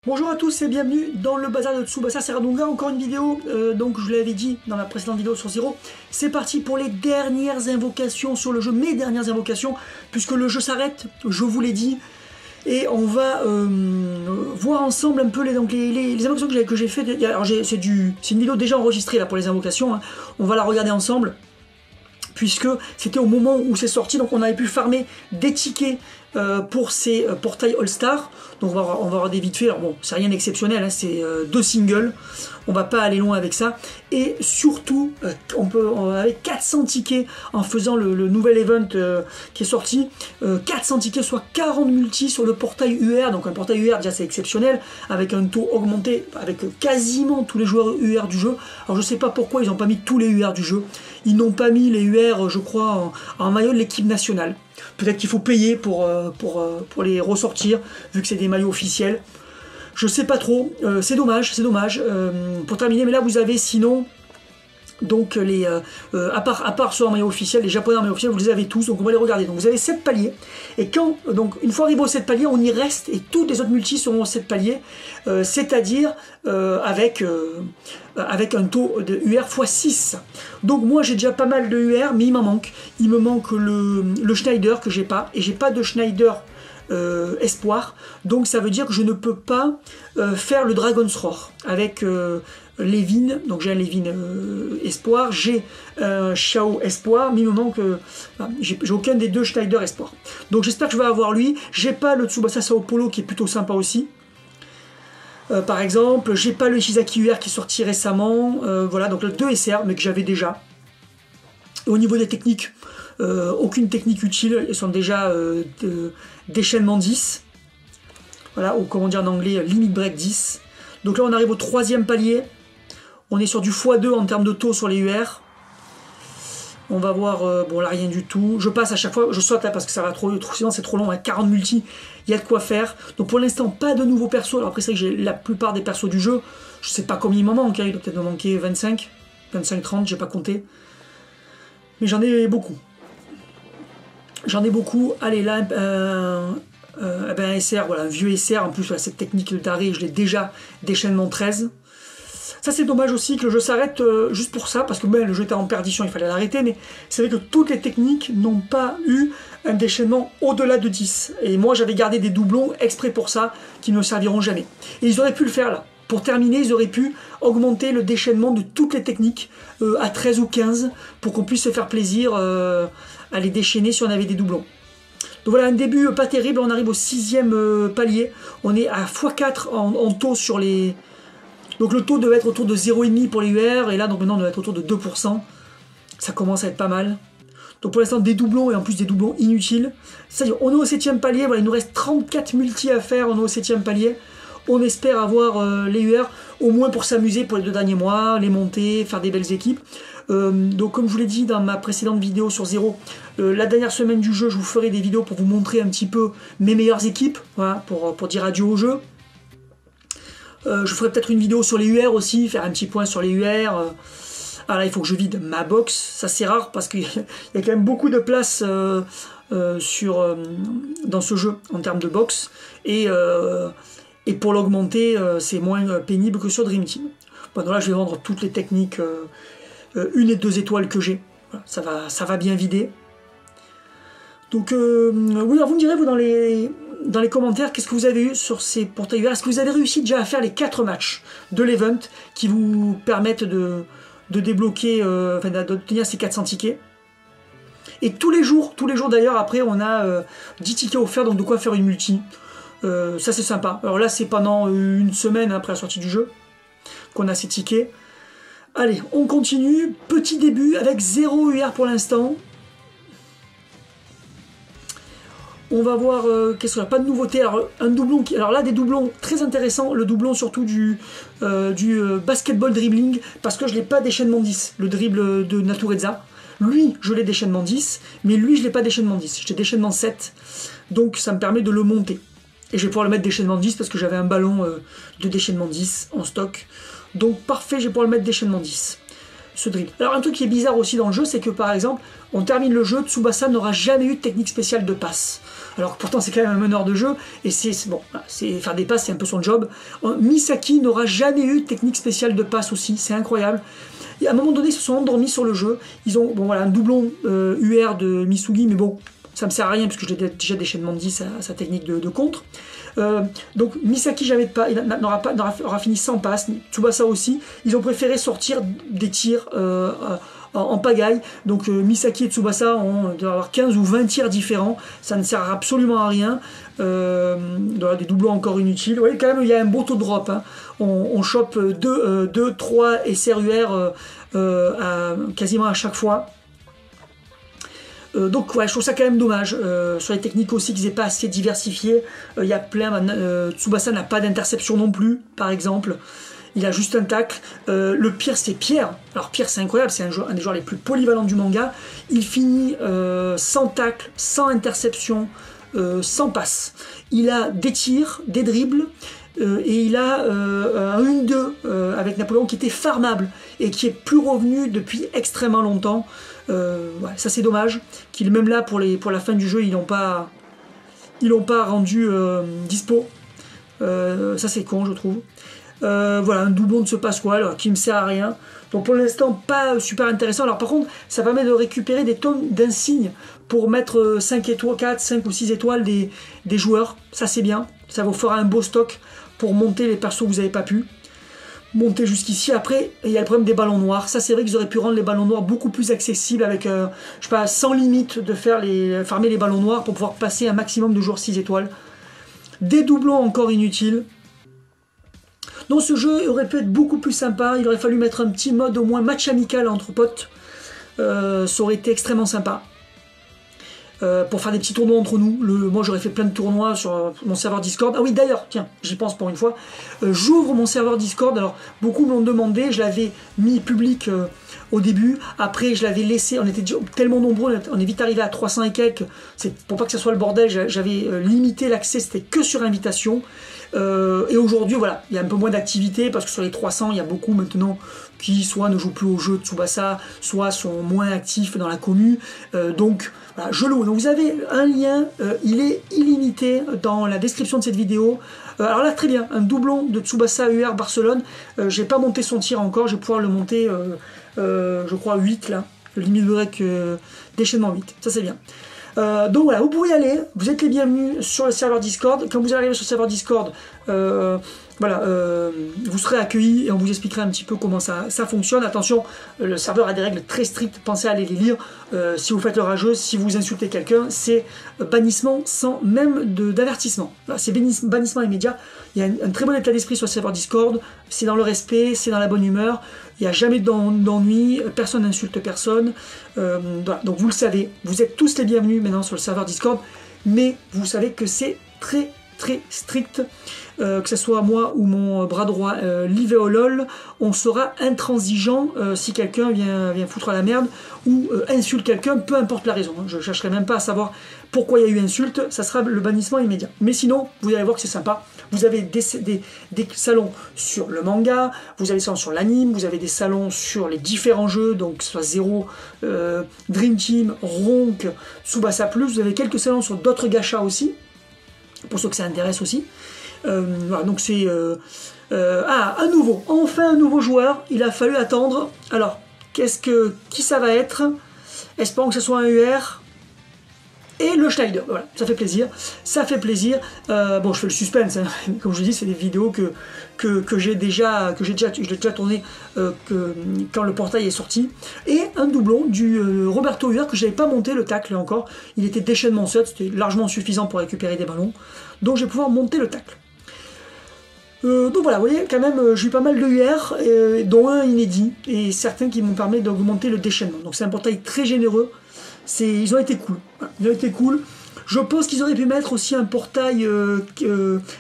Bonjour à tous et bienvenue dans le bazar de Tsubasa Serradonga, encore une vidéo, donc je vous l'avais dit dans la précédente vidéo sur Zero, c'est parti pour les dernières invocations sur le jeu, mes dernières invocations, puisque le jeu s'arrête, je vous l'ai dit, et on va voir ensemble un peu les invocations que j'ai fait. Alors c'est une vidéo déjà enregistrée là pour les invocations, hein. On va la regarder ensemble, puisque c'était au moment où c'est sorti, donc on avait pu farmer des tickets pour ces portails All-Star. Donc on va regarder vite fait. Alors bon, c'est rien d'exceptionnel, hein, c'est 2 singles. On va pas aller loin avec ça. Et surtout, avec 400 tickets en faisant le nouvel event qui est sorti. 400 tickets, soit 40 multis sur le portail UR. Donc un portail UR, déjà c'est exceptionnel, avec un taux augmenté, avec quasiment tous les joueurs UR du jeu. Alors je sais pas pourquoi ils n'ont pas mis tous les UR du jeu. Ils n'ont pas mis les UR, je crois, en maillot de l'équipe nationale. Peut-être qu'il faut payer pour les ressortir, vu que c'est des maillots officiels. Je sais pas trop, c'est dommage, c'est dommage. Pour terminer, mais là vous avez sinon, donc à part ceux en maillot officiel, les japonais en maillot officiel, vous les avez tous, donc on va les regarder. Donc vous avez 7 paliers, et donc une fois arrivé aux 7 paliers, on y reste, et tous les autres multis seront aux 7 paliers, c'est-à-dire avec un taux de UR x6. Donc moi j'ai déjà pas mal de UR, mais il m'en manque. Il me manque le Schneider que j'ai pas, et j'ai pas de Schneider espoir, donc ça veut dire que je ne peux pas faire le Dragon's Roar avec Levin. Donc j'ai un Levin espoir, j'ai Xiao espoir, mais il me manque j'ai aucun des deux Schneider espoir, donc j'espère que je vais avoir lui. J'ai pas le Tsubasa Sao Paulo qui est plutôt sympa aussi, par exemple. J'ai pas le Ishizaki UR qui est sorti récemment, voilà, donc le 2 SR mais que j'avais déjà. Et au niveau des techniques, aucune technique utile, elles sont déjà déchaînement 10, voilà, ou comment dire en anglais, limit break 10. Donc là on arrive au 3e palier, on est sur du x2 en termes de taux sur les UR. On va voir, bon là rien du tout, je passe à chaque fois, je saute là parce que ça va trop sinon c'est trop long, hein. 40 multi, il y a de quoi faire. Donc pour l'instant pas de nouveaux persos, alors après c'est vrai que j'ai la plupart des persos du jeu, je sais pas combien il m'en manque, hein. Il doit peut-être me manquer 25, 30, j'ai pas compté. Mais j'en ai beaucoup. J'en ai beaucoup. Allez, là, un SR, voilà, un vieux SR. En plus, voilà, cette technique d'arrêt, je l'ai déjà, déchaînement 13. Ça, c'est dommage aussi que le jeu s'arrête juste pour ça, parce que le jeu était en perdition, il fallait l'arrêter. Mais c'est vrai que toutes les techniques n'ont pas eu un déchaînement au-delà de 10. Et moi, j'avais gardé des doublons exprès pour ça, qui ne serviront jamais. Et ils auraient pu le faire là. Pour terminer, ils auraient pu augmenter le déchaînement de toutes les techniques à 13 ou 15 pour qu'on puisse se faire plaisir à les déchaîner si on avait des doublons. Donc voilà, un début pas terrible, on arrive au 6e palier. On est à x4 en taux sur les... Donc le taux devait être autour de 0,5 pour les UR, et là donc maintenant on doit être autour de 2%. Ça commence à être pas mal. Donc pour l'instant des doublons, et en plus des doublons inutiles. C'est-à-dire on est au 7e palier, voilà, il nous reste 34 multi à faire, on est au 7e palier. On espère avoir les UR, au moins pour s'amuser pour les 2 derniers mois, les monter, faire des belles équipes. Donc comme je vous l'ai dit dans ma précédente vidéo sur Zero, la dernière semaine du jeu, je vous ferai des vidéos pour vous montrer un petit peu mes meilleures équipes, voilà, pour dire adieu au jeu. Je ferai peut-être une vidéo sur les UR aussi, faire un petit point sur les UR. Alors là, il faut que je vide ma box, ça c'est rare parce qu'il y a quand même beaucoup de place dans ce jeu en termes de box. Et pour l'augmenter, c'est moins pénible que sur Dream Team. Bon, donc là, je vais vendre toutes les techniques 1 et 2 étoiles que j'ai. Voilà, ça va bien vider. Donc, oui, alors vous me direz, vous, dans les commentaires, qu'est-ce que vous avez eu sur ces portails UR? Est-ce que vous avez réussi déjà à faire les 4 matchs de l'event qui vous permettent de débloquer, enfin, d'obtenir ces 400 tickets? Et tous les jours d'ailleurs, après, on a 10 tickets offerts, donc de quoi faire une multi. Ça c'est sympa. Alors là c'est pendant une semaine après la sortie du jeu qu'on a ces tickets. Allez, on continue. Petit début avec 0 UR pour l'instant. On va voir qu'est-ce qu'il y a. Pas de nouveauté. Alors un doublon alors là des doublons très intéressants. Le doublon surtout du basketball dribbling, parce que je l'ai pas déchaînement 10. Le dribble de Natureza. Lui, je l'ai déchaînement 10, mais lui, je l'ai pas déchaînement 10. J'ai déchaînement 7. Donc ça me permet de le monter. Et je vais pouvoir le mettre déchaînement 10 parce que j'avais un ballon de déchaînement 10 en stock. Donc parfait, je vais pouvoir le mettre déchaînement 10. ce drill. Alors un truc qui est bizarre aussi dans le jeu, c'est que par exemple, on termine le jeu, Tsubasa n'aura jamais eu de technique spéciale de passe. Alors pourtant c'est quand même un meneur de jeu, et c'est bon, faire des passes c'est un peu son job. Misaki n'aura jamais eu de technique spéciale de passe aussi, c'est incroyable. Et à un moment donné, ils se sont endormis sur le jeu. Ils ont bon, voilà, un doublon UR de Misugi, mais bon, ça me sert à rien, parce que j'ai déjà déchaînement de 10 sa technique de contre. Donc Misaki jamais de pas, il aura fini sans passe, Tsubasa aussi. Ils ont préféré sortir des tirs en pagaille. Donc Misaki et Tsubasa doivent avoir 15 ou 20 tirs différents. Ça ne sert absolument à rien. Des doublons encore inutiles. Vous voyez quand même il y a un beau taux de drop. Hein. On chope 2, 3 et SRUR quasiment à chaque fois. Donc ouais, je trouve ça quand même dommage. Sur les techniques aussi qu'ils n'aient pas assez diversifiées. Il y a plein. Tsubasa n'a pas d'interception non plus, par exemple. Il a juste un tacle. Le pire, c'est Pierre. Alors Pierre, c'est incroyable, c'est un des joueurs les plus polyvalents du manga. Il finit sans tacle, sans interception, sans passe. Il a des tirs, des dribbles. Et il a un 1-2 avec Napoléon qui était farmable et qui est plus revenu depuis extrêmement longtemps. Ouais, ça c'est dommage qu'il même là pour la fin du jeu ils l'ont pas rendu dispo. Ça c'est con je trouve. Voilà un doublon de ce Pasquale qui me sert à rien. Donc pour l'instant pas super intéressant. Alors par contre ça permet de récupérer des tonnes d'insignes pour mettre 5 étoiles, 4, 5 ou 6 étoiles des joueurs. Ça c'est bien. Ça vous fera un beau stock pour monter les persos que vous n'avez pas pu monter jusqu'ici. Après, il y a le problème des ballons noirs. Ça, c'est vrai qu'ils auraient pu rendre les ballons noirs beaucoup plus accessibles avec, je sais pas, sans limite de farmer les ballons noirs pour pouvoir passer un maximum de joueurs 6 étoiles. Des doublons encore inutiles. Donc ce jeu aurait pu être beaucoup plus sympa. Il aurait fallu mettre un petit mode au moins match amical entre potes. Ça aurait été extrêmement sympa. Pour faire des petits tournois entre nous. Moi j'aurais fait plein de tournois sur mon serveur Discord. Ah oui d'ailleurs, tiens, j'y pense pour une fois. J'ouvre mon serveur Discord. Alors beaucoup me l'ont demandé, je l'avais mis public au début. Après je l'avais laissé, on était tellement nombreux, on est vite arrivé à 300 et quelques. C'est pour pas que ça soit le bordel, j'avais limité l'accès, c'était que sur invitation. Et aujourd'hui voilà, il y a un peu moins d'activité parce que sur les 300 il y a beaucoup maintenant qui soit ne jouent plus au jeu de Tsubasa, soit sont moins actifs dans la commu. Donc voilà, je loue. Donc vous avez un lien, il est illimité dans la description de cette vidéo. Alors là très bien, un doublon de Tsubasa UR Barcelone. J'ai pas monté son tir encore, je vais pouvoir le monter je crois 8 là, le limite break déchaînement 8, ça c'est bien. Donc voilà, vous pouvez y aller, vous êtes les bienvenus sur le serveur Discord. Quand vous arrivez sur le serveur Discord, voilà, vous serez accueillis et on vous expliquera un petit peu comment ça fonctionne. Attention, le serveur a des règles très strictes, pensez à aller les lire. Si vous faites le rageux, si vous insultez quelqu'un, c'est bannissement sans même d'avertissement. Voilà, c'est bannissement immédiat. Il y a un très bon état d'esprit sur le serveur Discord, c'est dans le respect, c'est dans la bonne humeur. Il n'y a jamais d'ennui, personne n'insulte personne. Voilà. Donc vous le savez, vous êtes tous les bienvenus maintenant sur le serveur Discord, mais vous savez que c'est très strict, que ce soit moi ou mon bras droit Liveolol, on sera intransigeant si quelqu'un vient foutre la merde ou insulte quelqu'un, peu importe la raison. Hein. Je ne chercherai même pas à savoir pourquoi il y a eu insulte, ça sera le bannissement immédiat. Mais sinon, vous allez voir que c'est sympa. Vous avez des salons sur le manga, vous avez des salons sur l'anime, vous avez des salons sur les différents jeux, donc que ce soit Zero, Dream Team, Ronk, Tsubasa Plus, vous avez quelques salons sur d'autres gachas aussi, pour ceux que ça intéresse aussi. Voilà, donc c'est... enfin un nouveau joueur, il a fallu attendre. Alors, qui ça va être? Espérons que ce soit un UR. Et le Schneider, voilà, ça fait plaisir, bon, je fais le suspense, hein. Comme je vous dis, c'est des vidéos que j'ai déjà tourné quand le portail est sorti. Et un doublon du Roberto UR que j'avais pas monté le tacle encore, il était déchaînement 7, c'était largement suffisant pour récupérer des ballons, donc je vais pouvoir monter le tacle. Donc voilà, vous voyez, quand même, j'ai eu pas mal de UR, dont un inédit, et certains qui m'ont permis d'augmenter le déchaînement. Donc c'est un portail très généreux. Ils ont été cool. Voilà, ils ont été cool. Je pense qu'ils auraient pu mettre aussi un portail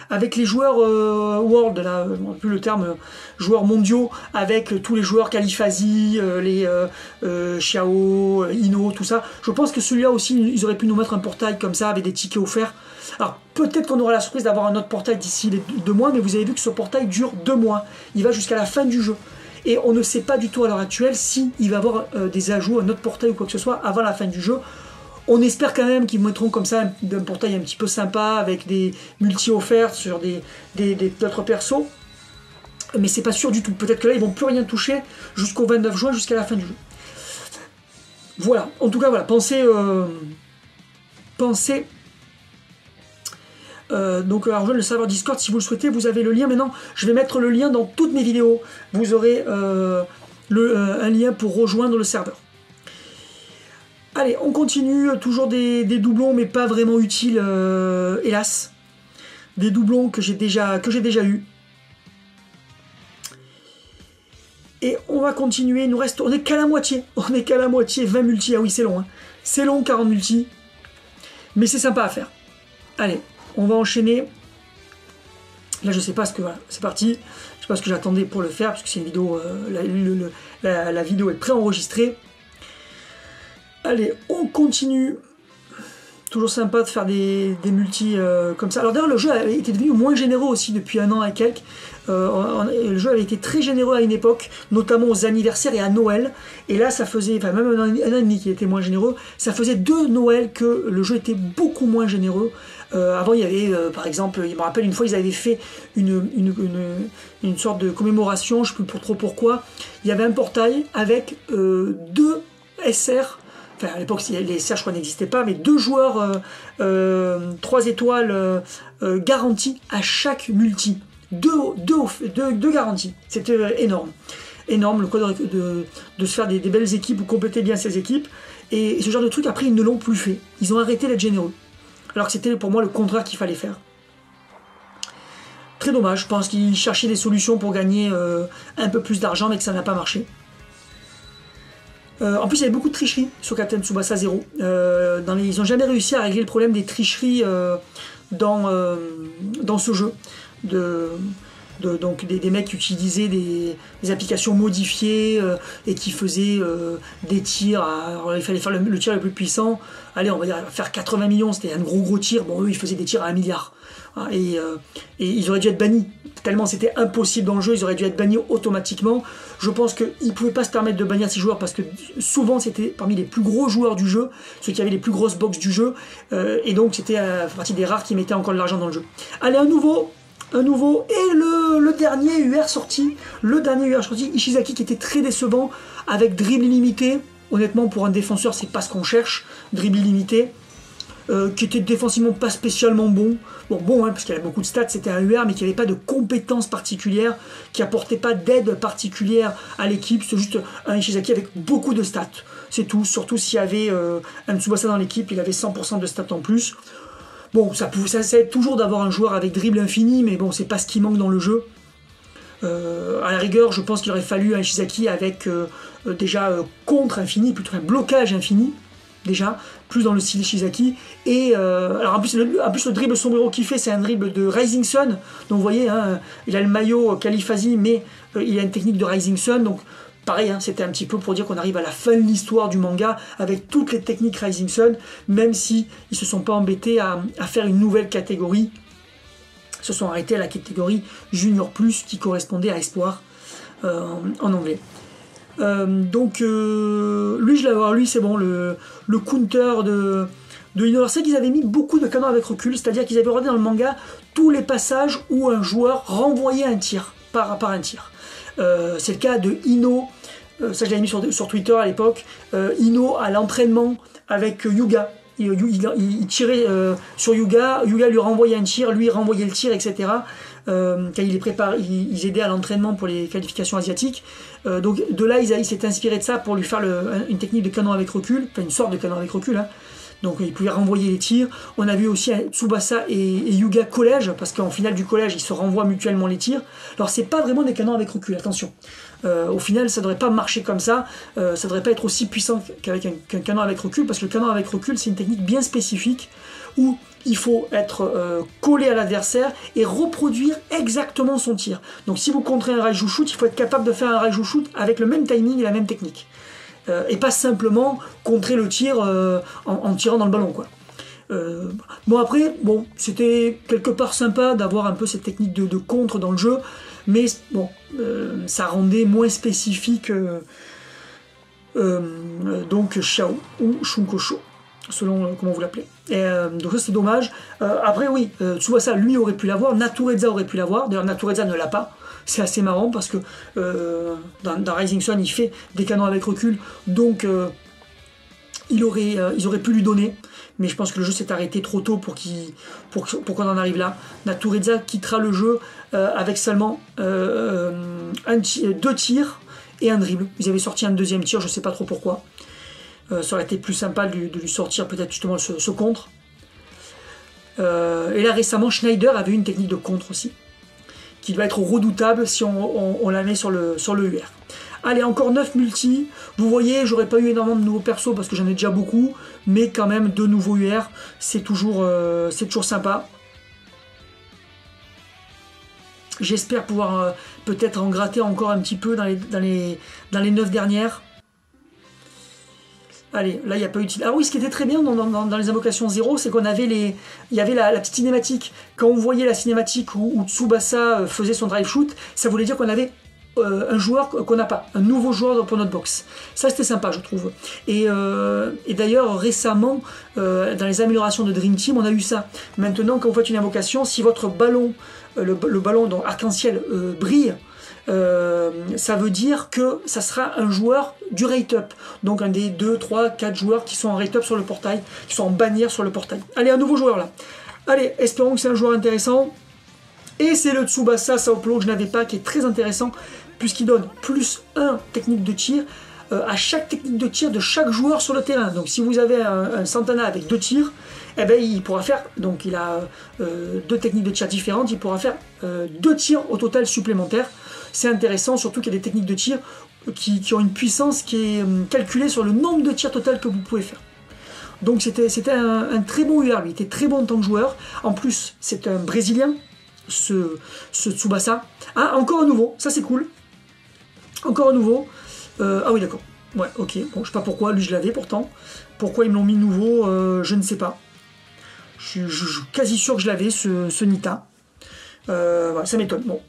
avec les joueurs World, là, je ne me rappelle plus le terme, joueurs mondiaux, avec tous les joueurs Califazi, les Xiao, Ino, tout ça. Je pense que celui-là aussi, ils auraient pu nous mettre un portail comme ça, avec des tickets offerts. Alors, peut-être qu'on aura la surprise d'avoir un autre portail d'ici les 2 mois, mais vous avez vu que ce portail dure 2 mois. Il va jusqu'à la fin du jeu. Et on ne sait pas du tout à l'heure actuelle s'il va y avoir des ajouts, un autre portail ou quoi que ce soit avant la fin du jeu. On espère quand même qu'ils mettront comme ça un portail un petit peu sympa avec des multi offerts sur d'autres persos. Mais c'est pas sûr du tout. Peut-être que là ils vont plus rien toucher jusqu'au 29 juin, jusqu'à la fin du jeu. Voilà. En tout cas, voilà. Pensez. Donc à rejoindre le serveur Discord si vous le souhaitez. Vous avez le lien maintenant. Je vais mettre le lien dans toutes mes vidéos. Vous aurez un lien pour rejoindre le serveur. Allez, on continue, toujours des doublons, mais pas vraiment utiles, hélas. Des doublons que j'ai déjà eu. Et on va continuer, il nous reste, on est qu'à la moitié. On est qu'à la moitié, 20 multi, ah oui c'est long. Hein. C'est long, 40 multi. Mais c'est sympa à faire. Allez, on va enchaîner. Là je sais pas ce que, voilà, c'est parti. Je sais pas ce que j'attendais pour le faire, parce que c'est une vidéo, la vidéo est préenregistrée. Allez, on continue. Toujours sympa de faire des multis comme ça. Alors d'ailleurs, le jeu a été devenu moins généreux aussi depuis 1 an et quelques. Le jeu avait été très généreux à une époque, notamment aux anniversaires et à Noël. Et là, ça faisait, enfin même un an et demi qui était moins généreux, ça faisait 2 Noëls que le jeu était beaucoup moins généreux. Avant, il y avait, par exemple, il me rappelle une fois, ils avaient fait une sorte de commémoration, je ne sais plus trop pourquoi. Il y avait un portail avec 2 SR. Enfin, à l'époque, les SR, je crois, n'existaient pas, mais 2 joueurs 3 étoiles garantis à chaque multi. 2 garanties. C'était énorme. Énorme, le code de se faire des belles équipes ou compléter bien ces équipes. Et ce genre de truc, après, ils ne l'ont plus fait. Ils ont arrêté d'être généreux. Alors que c'était pour moi le contraire qu'il fallait faire. Très dommage, je pense qu'ils cherchaient des solutions pour gagner un peu plus d'argent, mais que ça n'a pas marché. En plus, il y avait beaucoup de tricheries sur Captain Tsubasa 0. Ils n'ont jamais réussi à régler le problème des tricheries dans ce jeu. Donc des mecs qui utilisaient des applications modifiées et qui faisaient des tirs. Alors, il fallait faire le tir le plus puissant. Allez, on va dire faire 80 millions, c'était un gros tir. Bon, eux, ils faisaient des tirs à 1 milliard. Et ils auraient dû être bannis. Tellement c'était impossible dans le jeu, ils auraient dû être bannis automatiquement. Je pense qu'ils ne pouvaient pas se permettre de bannir ces joueurs parce que souvent c'était parmi les plus gros joueurs du jeu, ceux qui avaient les plus grosses box du jeu. Et donc c'était partie des rares qui mettaient encore de l'argent dans le jeu. Allez, un nouveau et le dernier UR sorti, Ishizaki qui était très décevant avec dribble illimité. Honnêtement, pour un défenseur, c'est pas ce qu'on cherche, dribble illimité. Qui était défensivement pas spécialement bon. Bon hein, parce qu'il avait beaucoup de stats, c'était un UR, mais qui n'avait pas de compétences particulières, qui apportait pas d'aide particulière à l'équipe. C'est juste un Ishizaki avec beaucoup de stats. C'est tout, surtout s'il y avait un Tsubasa dans l'équipe, il avait 100% de stats en plus. Bon, ça aide toujours d'avoir un joueur avec dribble infini, mais bon, c'est pas ce qui manque dans le jeu. À la rigueur, je pense qu'il aurait fallu un Ishizaki avec déjà contre infini, plutôt un blocage infini. Déjà, plus dans le style Ishizaki. Et alors en plus le dribble sombrero qu'il fait, c'est un dribble de Rising Sun. Donc vous voyez, hein, il a le maillot Khalifazi, mais il a une technique de Rising Sun. Donc pareil, hein, c'était un petit peu pour dire qu'on arrive à la fin de l'histoire du manga avec toutes les techniques Rising Sun, même si ils se sont pas embêtés à faire une nouvelle catégorie. Ils se sont arrêtés à la catégorie Junior Plus qui correspondait à Espoir en anglais. Donc lui je l'avais voir, lui c'est bon, le counter de Ino. Alors c'est qu'ils avaient mis beaucoup de canons avec recul, c'est à dire qu'ils avaient regardé dans le manga tous les passages où un joueur renvoyait un tir par un tir. C'est le cas de Ino, ça je l'avais mis sur Twitter à l'époque. Ino à l'entraînement avec Yuga, il tirait sur Yuga, Yuga lui renvoyait un tir, lui renvoyait le tir, etc. Quand il les prépare, ils aidaient à l'entraînement pour les qualifications asiatiques. Donc de là, il s'est inspiré de ça pour lui faire une technique de canon avec recul, enfin une sorte de canon avec recul. Hein. Donc il pouvait renvoyer les tirs. On a vu aussi Tsubasa et Yuga collège, parce qu'en finale du collège, ils se renvoient mutuellement les tirs. Alors c'est pas vraiment des canons avec recul, attention. Au final, ça devrait pas marcher comme ça. Ça devrait pas être aussi puissant qu'avec qu'un canon avec recul, parce que le canon avec recul, c'est une technique bien spécifique où il faut être collé à l'adversaire et reproduire exactement son tir. Donc si vous contrez un Raiju Shoot, il faut être capable de faire un Raiju Shoot avec le même timing et la même technique. Et pas simplement contrer le tir en tirant dans le ballon, quoi. Bon après, bon, c'était quelque part sympa d'avoir un peu cette technique de contre dans le jeu, mais bon, ça rendait moins spécifique donc Xiao ou Shunkosho, selon comment vous l'appelez. Donc ça c'est dommage. Après oui, Tsubasa lui aurait pu l'avoir, Natureza aurait pu l'avoir, d'ailleurs Natureza ne l'a pas. C'est assez marrant parce que dans Rising Sun il fait des canons avec recul, donc ils auraient pu lui donner, mais je pense que le jeu s'est arrêté trop tôt pour qu'on en arrive là. Natureza quittera le jeu avec seulement 2 tirs et un dribble. Ils avaient sorti un deuxième tir, je sais pas trop pourquoi. Ça aurait été plus sympa de lui sortir peut-être justement ce contre. Et là récemment, Schneider avait une technique de contre aussi, qui doit être redoutable si on la met sur le UR. Allez, encore 9 multi. Vous voyez, j'aurais pas eu énormément de nouveaux persos parce que j'en ai déjà beaucoup, mais quand même 2 nouveaux UR, c'est toujours sympa. J'espère pouvoir peut-être en gratter encore un petit peu dans les 9 dernières. Allez, là il n'y a pas eu de... Ah oui, ce qui était très bien dans les invocations 0, c'est qu'on avait il y avait la petite cinématique. Quand on voyait la cinématique où Tsubasa faisait son drive shoot, ça voulait dire qu'on avait un joueur qu'on n'a pas, un nouveau joueur pour notre box. Ça c'était sympa je trouve. Et d'ailleurs récemment, dans les améliorations de Dream Team, on a eu ça. Maintenant quand vous faites une invocation, si votre ballon, le ballon arc-en-ciel brille, ça veut dire que ça sera un joueur du rate-up. Donc un des 2, 3, 4 joueurs qui sont en rate-up sur le portail, qui sont en bannière sur le portail. Allez, un nouveau joueur là. Allez, espérons que c'est un joueur intéressant. Et c'est le Tsubasa Sao Paulo que je n'avais pas, qui est très intéressant, puisqu'il donne plus 1 technique de tir à chaque technique de tir de chaque joueur sur le terrain. Donc si vous avez un Santana avec 2 tirs, eh ben, il pourra faire, donc il a 2 techniques de tir différentes, il pourra faire 2 tirs au total supplémentaires. C'est intéressant, surtout qu'il y a des techniques de tir qui ont une puissance qui est calculée sur le nombre de tirs total que vous pouvez faire. Donc c'était un très bon UR, lui, il était très bon en tant que joueur. En plus, c'est un Brésilien, ce Tsubasa. Ah, encore un nouveau, ça c'est cool. Encore un nouveau. Ah oui, d'accord. Ouais, ok. Bon, je sais pas pourquoi, lui je l'avais pourtant. Pourquoi ils me l'ont mis nouveau, je ne sais pas. Je suis quasi sûr que je l'avais, ce Nita. Voilà, ça m'étonne. Bon.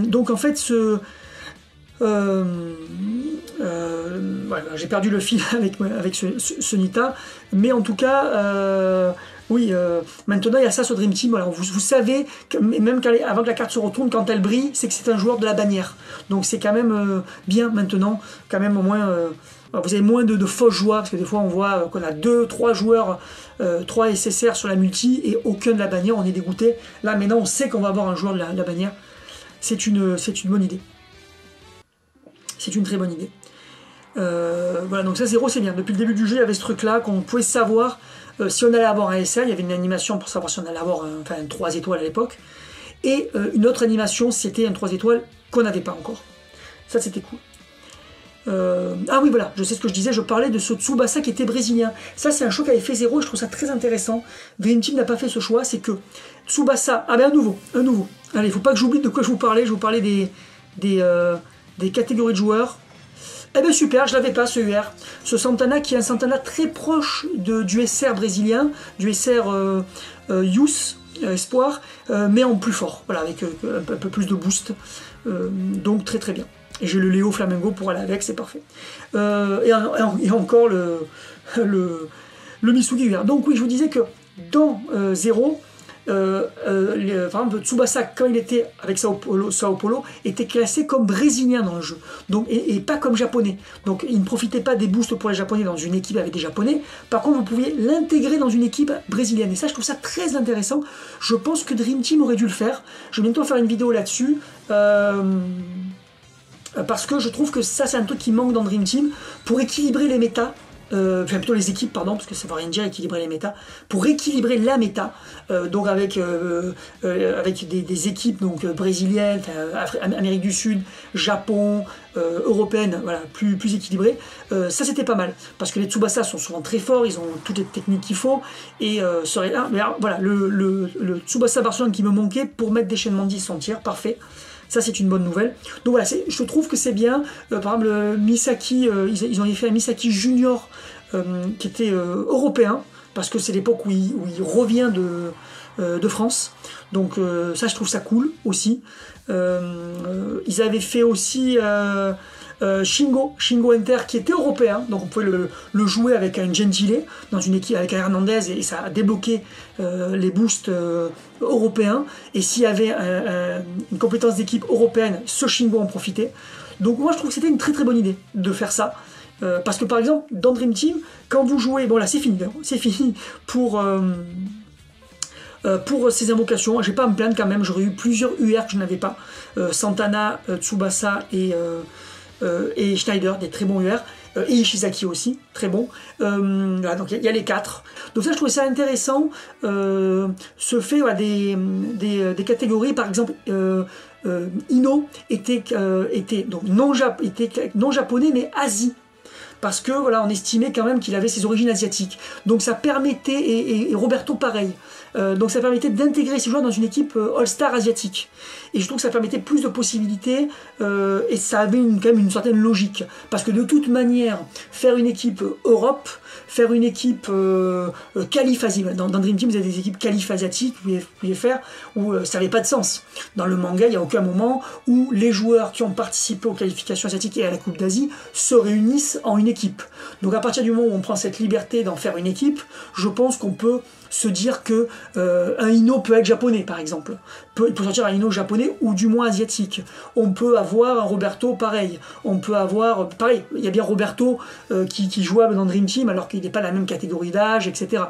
Donc en fait, voilà, j'ai perdu le fil avec ce Nita. Mais en tout cas, oui, maintenant il y a ça sur Dream Team. Voilà, vous savez, que même avant que la carte se retourne, quand elle brille, c'est que c'est un joueur de la bannière. Donc c'est quand même bien maintenant, quand même au moins... vous avez moins de fausses joueurs, parce que des fois on voit qu'on a 2, 3 joueurs, 3 SSR sur la multi et aucun de la bannière, on est dégoûté. Là maintenant on sait qu'on va avoir un joueur de la bannière. C'est une bonne idée. C'est une très bonne idée. Voilà, donc ça 0 c'est bien. Depuis le début du jeu il y avait ce truc là qu'on pouvait savoir si on allait avoir un SR, il y avait une animation pour savoir si on allait avoir un 3 étoiles à l'époque. Et une autre animation, c'était un 3 étoiles qu'on n'avait pas encore. Ça c'était cool. Ah oui voilà, je sais ce que je disais, je parlais de ce Tsubasa qui était brésilien. Ça c'est un choix qui avait fait 0 et je trouve ça très intéressant. Dream Team n'a pas fait ce choix, c'est que Tsubasa... Ah ben un nouveau. Allez, il faut pas que j'oublie de quoi je vous parlais des catégories de joueurs. Eh ben super, je l'avais pas ce UR. Ce Santana qui est un Santana très proche du SR brésilien, du SR Youth Espoir, mais en plus fort, voilà, avec un peu plus de boost. Donc très très bien. Et j'ai le Léo Flamengo pour aller avec, c'est parfait. Et encore le Misugi UR. Donc oui, je vous disais que dans 0, par exemple, Tsubasa, quand il était avec Sao Paulo, était classé comme brésilien dans le jeu, donc, et pas comme japonais. Donc il ne profitait pas des boosts pour les japonais dans une équipe avec des japonais. Par contre, vous pouviez l'intégrer dans une équipe brésilienne. Et ça, je trouve ça très intéressant. Je pense que Dream Team aurait dû le faire. Je vais bientôt faire une vidéo là-dessus. Parce que je trouve que ça, c'est un truc qui manque dans Dream Team pour équilibrer les méta. Enfin plutôt les équipes, pardon, parce que ça ne veut rien dire équilibrer les méta, pour équilibrer la méta, donc avec des équipes donc brésiliennes, Amérique du Sud, Japon, européennes, voilà, plus équilibrées. Ça c'était pas mal, parce que les Tsubasa sont souvent très forts, ils ont toutes les techniques qu'il faut, et mais alors, voilà, le Tsubasa Barcelone qui me manquait pour mettre des chaînements 10 en tir, parfait. Ça, c'est une bonne nouvelle. Donc voilà, je trouve que c'est bien. Par exemple, Misaki, ils ont fait un Misaki Junior qui était européen. parce que c'est l'époque où il revient de France. Donc ça, je trouve ça cool aussi. Ils avaient fait aussi Shingo Enter, qui était européen, donc on pouvait le jouer avec un Gentile dans une équipe avec un Hernandez, et ça a débloqué les boosts européens. Et s'il y avait une compétence d'équipe européenne, ce Shingo en profitait. Donc moi je trouve que c'était une très très bonne idée de faire ça. Parce que par exemple, dans Dream Team, quand vous jouez, bon là c'est fini, pour ces invocations, j'ai pas à me plaindre quand même, j'aurais eu plusieurs UR que je n'avais pas. Santana, Tsubasa et Schneider, des très bons UR. Et Ishizaki aussi, très bon. Voilà, donc il y a les 4. Donc ça, je trouvais ça intéressant. Ce fait des catégories, par exemple, Ino était donc non japonais, mais Asie. Parce que voilà, on estimait quand même qu'il avait ses origines asiatiques. Donc ça permettait, et Roberto pareil, donc ça permettait d'intégrer ces joueurs dans une équipe All-Star asiatique. Et je trouve que ça permettait plus de possibilités, et ça avait quand même une certaine logique. Parce que de toute manière, faire une équipe Europe, faire une équipe qualif asiatique, dans Dream Team vous avez des équipes qualif asiatiques, vous pouviez faire, où ça n'avait pas de sens. Dans le manga, il n'y a aucun moment où les joueurs qui ont participé aux qualifications asiatiques et à la Coupe d'Asie se réunissent en une équipe. Donc à partir du moment où on prend cette liberté d'en faire une équipe, je pense qu'on peut se dire que un Ino peut être japonais par exemple. Il peut sortir un Ino japonais ou du moins asiatique. On peut avoir un Roberto pareil. On peut avoir, pareil, il y a bien Roberto qui est jouable dans Dream Team alors qu'il n'est pas la même catégorie d'âge, etc.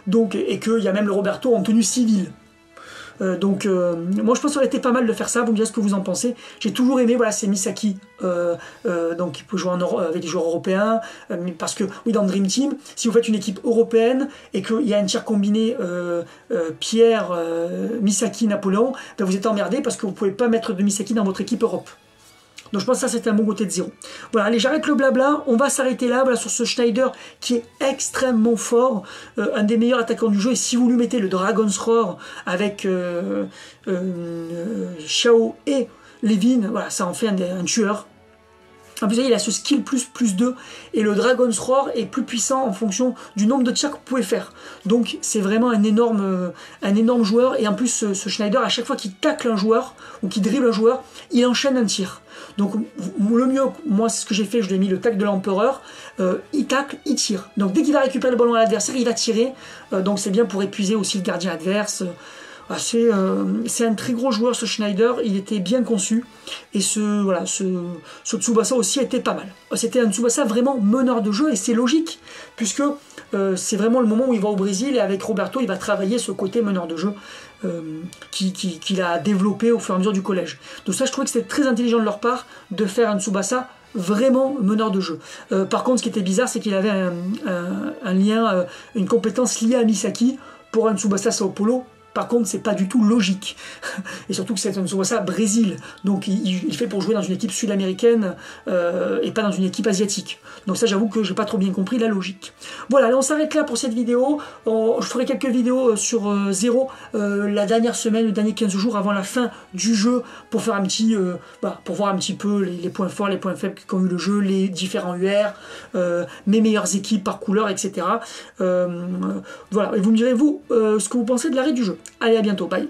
Donc, et qu'il y a même le Roberto en tenue civile. Donc moi je pense que ça aurait été pas mal de faire ça, vous me direz ce que vous en pensez. J'ai toujours aimé, voilà, c'est Misaki, donc il peut jouer avec des joueurs européens, parce que oui, dans Dream Team, si vous faites une équipe européenne et qu'il y a un tir combiné Pierre, Misaki, Napoléon, ben vous êtes emmerdé parce que vous ne pouvez pas mettre de Misaki dans votre équipe Europe. Donc je pense que ça c'était un bon côté de 0. Voilà, allez, j'arrête le blabla, on va s'arrêter là, voilà, sur ce Schneider qui est extrêmement fort, un des meilleurs attaquants du jeu, et si vous lui mettez le Dragon's Roar avec Xiao et Levin, voilà, ça en fait un tueur. En plus, il a ce skill plus 2, et le Dragon's Roar est plus puissant en fonction du nombre de tirs que vous pouvez faire. Donc c'est vraiment un énorme joueur, et en plus ce Schneider, à chaque fois qu'il tacle un joueur, ou qu'il dribble un joueur, il enchaîne un tir. Donc le mieux, moi c'est ce que j'ai fait, je lui ai mis le tacle de l'empereur, il tacle, il tire. Donc dès qu'il va récupérer le ballon à l'adversaire, il va tirer, donc c'est bien pour épuiser aussi le gardien adverse. C'est un très gros joueur ce Schneider, il était bien conçu, et ce Tsubasa aussi était pas mal. C'était un Tsubasa vraiment meneur de jeu, et c'est logique, puisque c'est vraiment le moment où il va au Brésil, et avec Roberto il va travailler ce côté meneur de jeu qu'il a développé au fur et à mesure du collège. Donc ça, je trouvais que c'était très intelligent de leur part de faire un Tsubasa vraiment meneur de jeu. Par contre, ce qui était bizarre, c'est qu'il avait un lien, une compétence liée à Misaki pour un Tsubasa Sao Paulo. Par contre, c'est pas du tout logique. Et surtout que c'est un Tsubasa Brésil. Donc il fait pour jouer dans une équipe sud-américaine et pas dans une équipe asiatique. Donc ça, j'avoue que j'ai pas trop bien compris la logique. Voilà, allez, on s'arrête là pour cette vidéo. Je ferai quelques vidéos sur 0 la dernière semaine, les derniers 15 jours avant la fin du jeu, pour faire un petit, pour voir un petit peu les points forts, les points faibles qu'ont eu le jeu, les différents UR, mes meilleures équipes par couleur, etc. Voilà, et vous me direz, vous, ce que vous pensez de l'arrêt du jeu. Allez, à bientôt, bye.